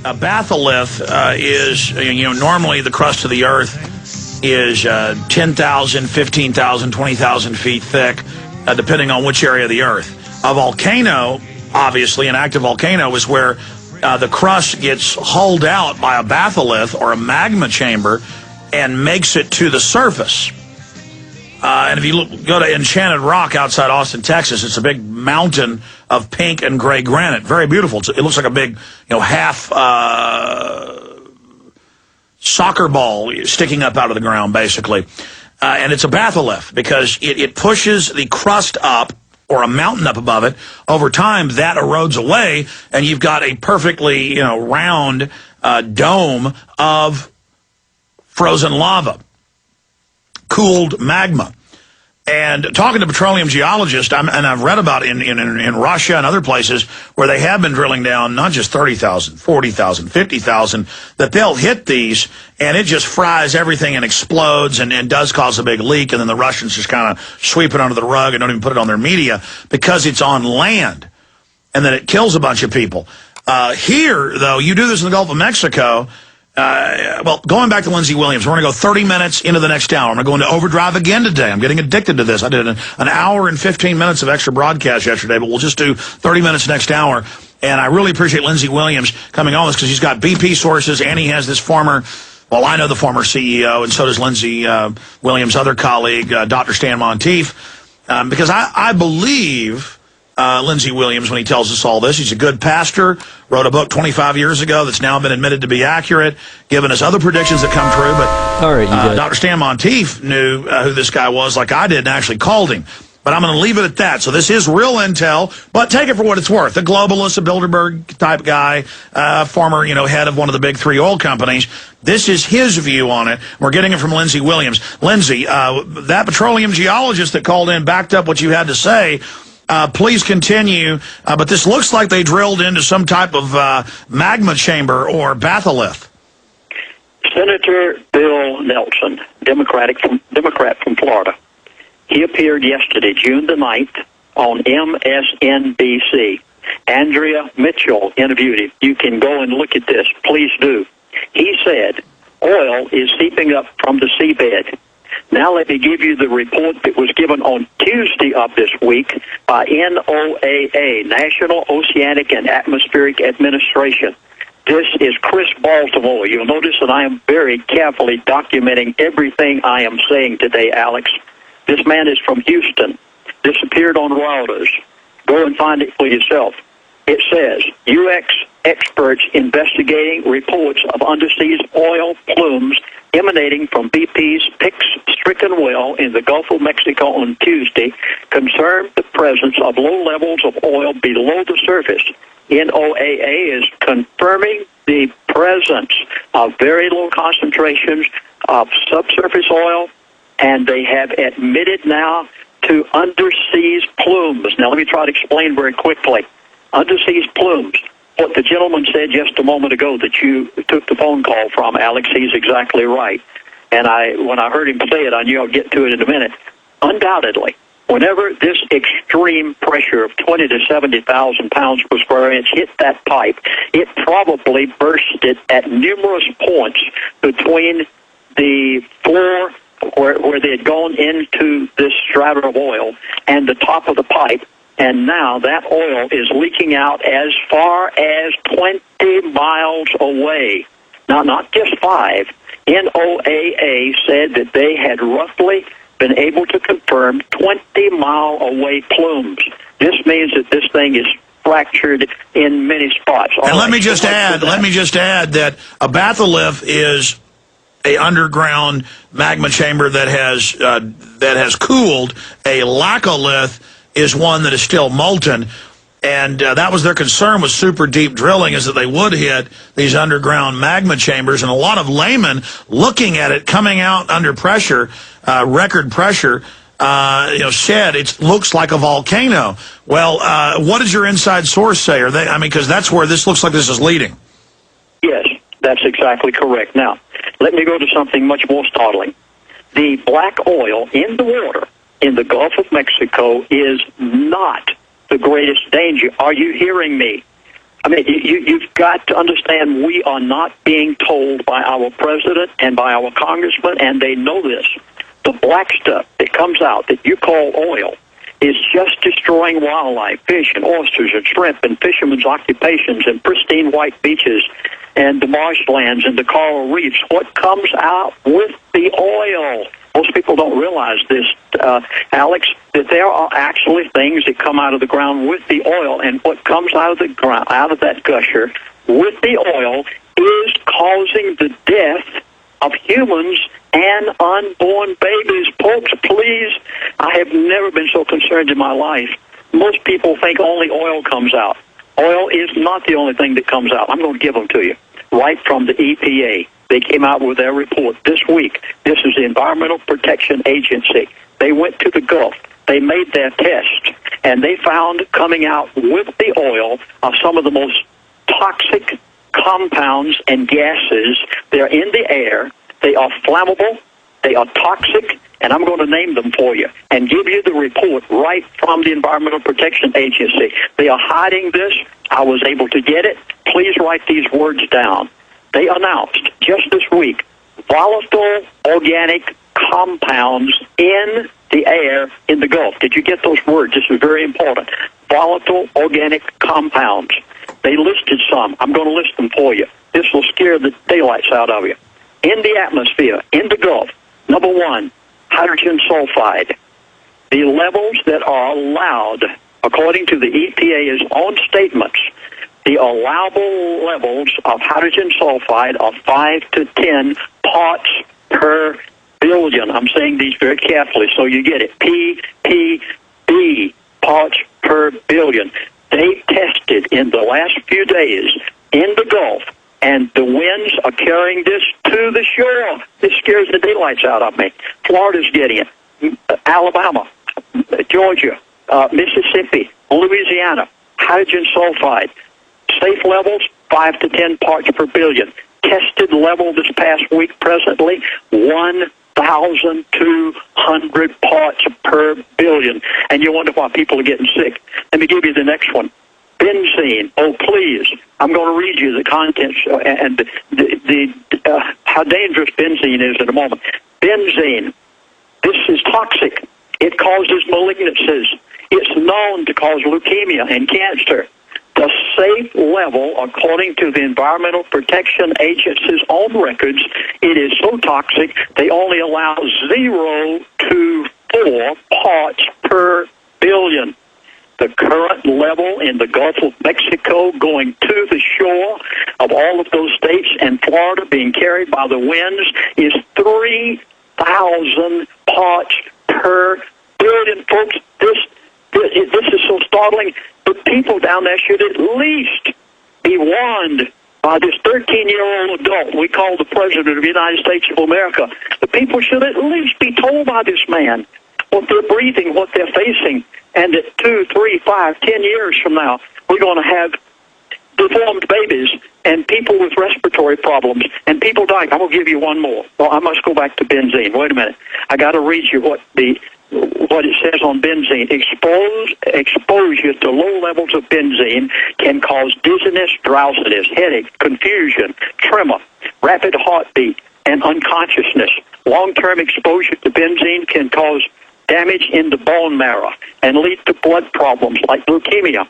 A batholith is, normally the crust of the earth is 10,000, 15,000, 20,000 feet thick, depending on which area of the earth. A volcano, obviously, an active volcano is where the crust gets hauled out by a batholith or a magma chamber and makes it to the surface. And if you go to Enchanted Rock outside Austin, Texas, it's a big mountain of pink and gray granite. Very beautiful. It looks like a big, half soccer ball sticking up out of the ground, basically. And it's a batholith because it pushes the crust up, or a mountain up above it. Over time, that erodes away, and you've got a perfectly, round dome of frozen lava, cooled magma. And talking to petroleum geologists, and I've read about in Russia and other places where they have been drilling down not just 30,000, 40,000, 50,000, that they'll hit these and it just fries everything and explodes and does cause a big leak. And then the Russians just kind of sweep it under the rug and don't even put it on their media because it's on land and then it kills a bunch of people. Here, though, you do this in the Gulf of Mexico. Going back to Lindsey Williams, we're going to go 30 minutes into the next hour. I'm going to go into overdrive again today. I'm getting addicted to this. I did an hour and 15 minutes of extra broadcast yesterday, but we'll just do 30 minutes next hour. And I really appreciate Lindsey Williams coming on this because he's got BP sources and he has this former, I know the former CEO, and so does Lindsey Williams' other colleague, Dr. Stan Monteith, because I believe Lindsey Williams, when he tells us all this, he's a good pastor, wrote a book 25 years ago that's now been admitted to be accurate, given us other predictions that come true. But all right, Dr. Stan Monteith knew who this guy was like I did and actually called him. But I'm going to leave it at that. So this is real intel, but take it for what it's worth. The globalist, a Bilderberg-type guy, former, head of one of the big three oil companies. This is his view on it. We're getting it from Lindsey Williams. Lindsey, that petroleum geologist that called in backed up what you had to say. Please continue. But this looks like they drilled into some type of magma chamber or batholith. Senator Bill Nelson, Democrat from Florida, he appeared yesterday, June the 9th, on MSNBC. Andrea Mitchell interviewed him. You can go and look at this. Please do. He said, oil is seeping up from the seabed. Now let me give you the report that was given on Tuesday of this week by NOAA, National Oceanic and Atmospheric Administration. This is Chris Baltimore. You'll notice that I am very carefully documenting everything I am saying today, Alex. This man is from Houston. This appeared on Reuters. Go and find it for yourself. It says, U.S. experts investigating reports of undersea oil plumes emanating from BP's Pix-stricken well in the Gulf of Mexico on Tuesday confirmed the presence of low levels of oil below the surface. NOAA is confirming the presence of very low concentrations of subsurface oil, and they have admitted now to undersea plumes. Now, let me try to explain very quickly. Undersea plumes. What the gentleman said just a moment ago that you took the phone call from, Alex, he's exactly right. And when I heard him say it, I knew I'd get to it in a minute. Undoubtedly, whenever this extreme pressure of 20 to 70,000 pounds per square inch hit that pipe, it probably bursted at numerous points between the floor where they had gone into this strata of oil and the top of the pipe. And now that oil is leaking out as far as 20 miles away. Now, not just 5. NOAA said that they had roughly been able to confirm 20-mile-away plumes. This means that this thing is fractured in many spots. And let me just add that a batholith is a underground magma chamber that has cooled. A laccolith is one that is still molten, and that was their concern with super deep drilling, is that they would hit these underground magma chambers, and a lot of laymen looking at it coming out under pressure, record pressure, said it looks like a volcano. Well, what does your inside source say? Because that's where this looks like this is leading. Yes, that's exactly correct. Now, let me go to something much more startling. The black oil in the water in the Gulf of Mexico is not the greatest danger. Are you hearing me? I mean, you've got to understand we are not being told by our president and by our congressman, and they know this. The black stuff that comes out that you call oil is just destroying wildlife, fish and oysters and shrimp and fishermen's occupations and pristine white beaches and the marshlands and the coral reefs. What comes out with the oil? Most people don't realize this, Alex, that there are actually things that come out of the ground with the oil, and what comes out of the ground, out of that gusher with the oil, is causing the death of humans and unborn babies. Folks, please, I have never been so concerned in my life. Most people think only oil comes out. Oil is not the only thing that comes out. I'm going to give them to you right from the EPA. They came out with their report this week. This is the Environmental Protection Agency. They went to the Gulf. They made their test, and they found coming out with the oil of some of the most toxic compounds and gases. They're in the air. They are flammable. They are toxic, and I'm going to name them for you and give you the report right from the Environmental Protection Agency. They are hiding this. I was able to get it. Please write these words down. They announced just this week volatile organic compounds in the air in the Gulf. Did you get those words? This is very important. Volatile organic compounds. They listed some. I'm going to list them for you. This will scare the daylights out of you. In the atmosphere, in the Gulf, number one, hydrogen sulfide. The levels that are allowed, according to the EPA's own statements, the allowable levels of hydrogen sulfide are 5 to 10 parts per billion. I'm saying these very carefully so you get it. ppb, parts per billion. They tested in the last few days in the Gulf, and the winds are carrying this to the shore. This scares the daylights out of me. Florida's getting it. Alabama, Georgia, Mississippi, Louisiana, hydrogen sulfide. Safe levels, 5 to 10 parts per billion. Tested level this past week presently, 1,200 parts per billion. And you wonder why people are getting sick. Let me give you the next one. Benzene. Oh, please. I'm going to read you the contents and how dangerous benzene is in a moment. Benzene. This is toxic. It causes malignancies. It's known to cause leukemia and cancer. The safe level, according to the Environmental Protection Agency's own records, it is so toxic they only allow 0 to 4 parts per billion. The current level in the Gulf of Mexico going to the shore of all of those states and Florida being carried by the winds is 3,000 parts per billion. Folks, this is so startling. The people down there should at least be warned by this 13-year-old adult we call the President of the United States of America. The people should at least be told by this man what they're breathing, what they're facing, and that 2, 3, 5, 10 years from now, we're going to have deformed babies and people with respiratory problems and people dying. I'm going to give you one more. Well, I must go back to benzene. Wait a minute. I got to read you what it says on benzene. Exposure to low levels of benzene can cause dizziness, drowsiness, headache, confusion, tremor, rapid heartbeat, and unconsciousness. Long-term exposure to benzene can cause damage in the bone marrow and lead to blood problems like leukemia.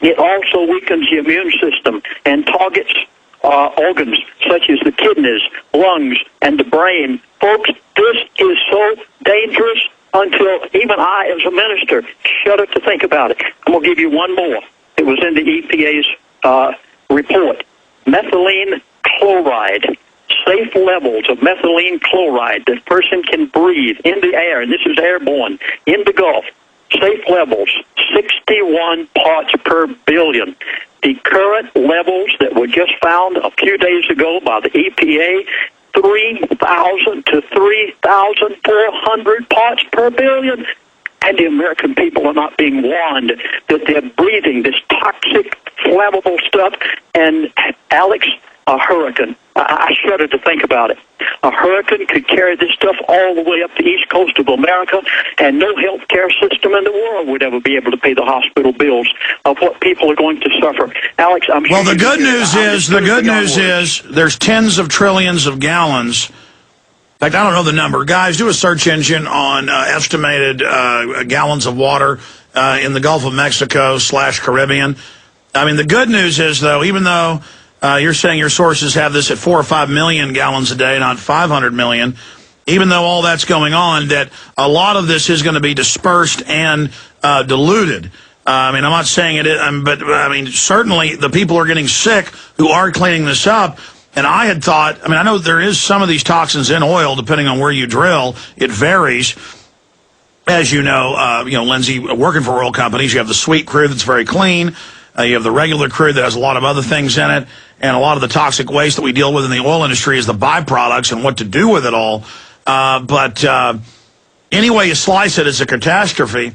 It also weakens the immune system and targets organs such as the kidneys, lungs, and the brain. Folks, this is so dangerous until even I, as a minister, shudder to think about it. I'm going to give you one more. It was in the EPA's report. Methylene chloride. Safe levels of methylene chloride that a person can breathe in the air, and this is airborne, in the Gulf. Safe levels, 61 parts per billion. The current levels that were just found a few days ago by the EPA, 3,000 to 3,400 parts per billion. And the American people are not being warned that they're breathing this toxic, flammable stuff. And, Alex, a hurricane. I shudder to think about it. A hurricane could carry this stuff all the way up the east coast of America, and no health care system in the world would ever be able to pay the hospital bills of what people are going to suffer. Alex, I'm sure. Well, the good news is there's tens of trillions of gallons. In fact, I don't know the number. Guys, do a search engine on estimated gallons of water in the Gulf of Mexico / Caribbean. I mean, the good news is, though, even though you're saying your sources have this at 4 or 5 million gallons a day, not 500 million, even though all that's going on, that a lot of this is going to be dispersed and diluted. I mean, I'm not saying it, but I mean, certainly the people are getting sick who are cleaning this up. And I had thought, I mean, I know there is some of these toxins in oil, depending on where you drill. It varies. As you know, Lindsay, working for oil companies, you have the sweet crude that's very clean. You have the regular crude that has a lot of other things in it. And a lot of the toxic waste that we deal with in the oil industry is the byproducts and what to do with it all. But any way you slice it, it's a catastrophe.